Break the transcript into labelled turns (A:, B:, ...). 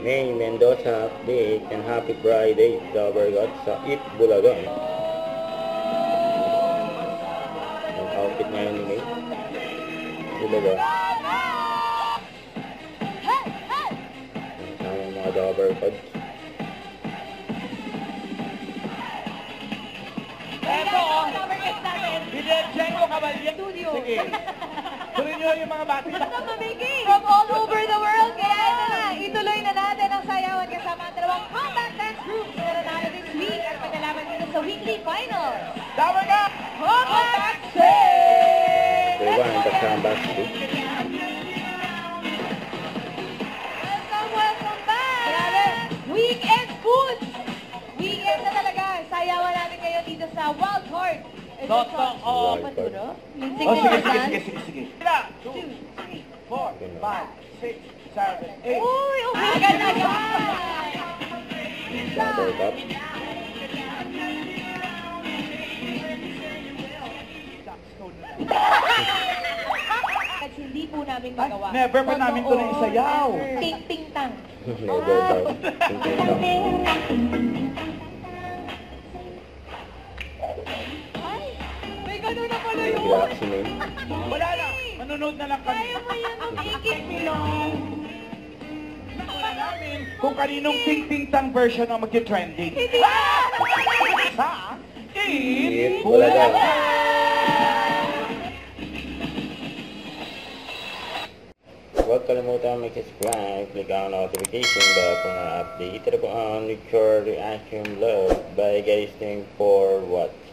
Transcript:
A: May Mendoza update and happy Friday sa Bargat sa Eat Bulagan. Ang outfit ngayon ni May Bulagan. Kasama yung mga Dabber Gods.
B: Eto, Bilenjenko Cabalya. Sige. Tuloy nyo yung mga bati.
C: From all over the world, kaya ito na, ituloy na natin ang sayawan kasama ang dalawang combat dance groups na nanalo this week at pagkalaban dito sa weekly finals.
B: Dawa na!
C: Combat Save!
A: Diba, ang back group.
C: Welcome back! Weekend food! Weekend na talaga. Sayawan natin kayo dito sa Wild Heart.
B: Totoo.
C: Paturo?
B: Sige. 2, 3, 4, 5, 6, 7, 8.
C: Uy, umaga na yan!
A: Dabber Gods.
C: At hindi po namin magawa.
B: Never pa namin ito na isayaw.
C: Ting-ting-tang.
A: Never daw.
C: May gano'n na pala yun.
A: Nag-react si May.
B: Wala na. Manonood na lang kami.
C: Kaya mo yan, umikit milong.
B: Wala namin kung kaninong ting-ting-tang version ang mag-trending.
C: Hindi
B: Sa
A: Eat Bulagan. Huwag kalimutan mag-subscribe, click ang notification bell para update. Ito po ang your reaction vlog. Bye guys, thank for watching.